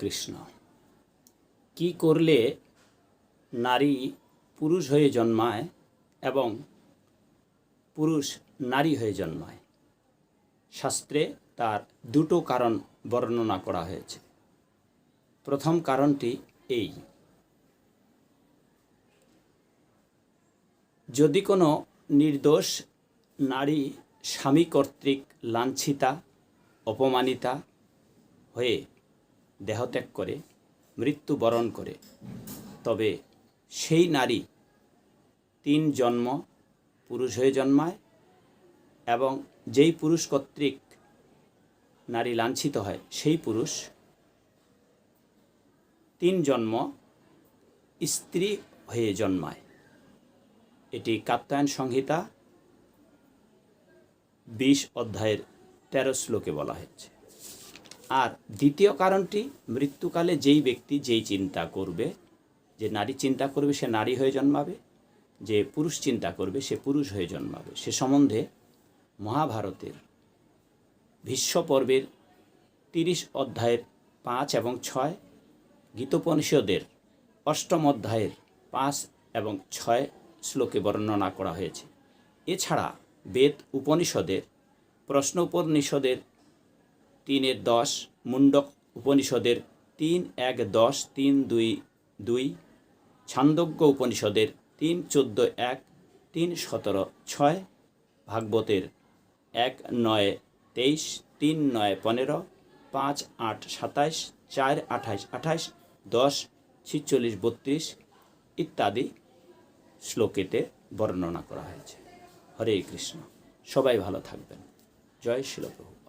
কৃষ্ণ। কি করলে নারী পুরুষ হয়ে জন্মায় এবং পুরুষ নারী হয়ে জন্মায়? শাস্ত্রে তার দুটো কারণ বর্ণনা করা হয়েছে। প্রথম কারণটি এই: যদি কোনো নির্দোষ নারী স্বামী কর্তৃক লাঞ্ছিতা অপমানিতা হয়ে দেহত্যাগ করে মৃত্যুবরণ করে, তবে সেই নারী 3 জন্ম পুরুষ হয়ে জন্মায় এবং যেই পুরুষ কর্তৃক নারী লাঞ্ছিত হয় সেই পুরুষ 3 জন্ম স্ত্রী হয়ে জন্মায়। এটি কাত্যায়ন সংহিতা 20 অধ্যায়ের 13 শ্লোকে বলা হয়েছে। আর দ্বিতীয় কারণটি, মৃত্যুকালে যেই ব্যক্তি যেই চিন্তা করবে, যে নারী চিন্তা করবে সে নারী হয়ে জন্মাবে, যে পুরুষ চিন্তা করবে সে পুরুষ হয়ে জন্মাবে। সে সম্বন্ধে মহাভারতের ভীষ্ম পর্বের 30 অধ্যায়ের 5 এবং 6, গীতোপনিষদের 8ম অধ্যায়ের 5 এবং 6 শ্লোকে বর্ণনা করা হয়েছে। এছাড়া বেদ উপনিষদের প্রশ্ন উপনিষদের 3:10, মুন্ডক উপনিষদের 3:1-10, 3:2-2, ছান্দোগ্য উপনিষদের 3:14-1, 3:17-6, ভাগবতের 1:9-23, 3:9-15, 5:8-27, 4:28-28, 10:46-32 ইত্যাদি শ্লোকেতে বর্ণনা করা হয়েছে। হরে কৃষ্ণ। সবাই ভালো থাকবেন। জয় শিল প্রভু।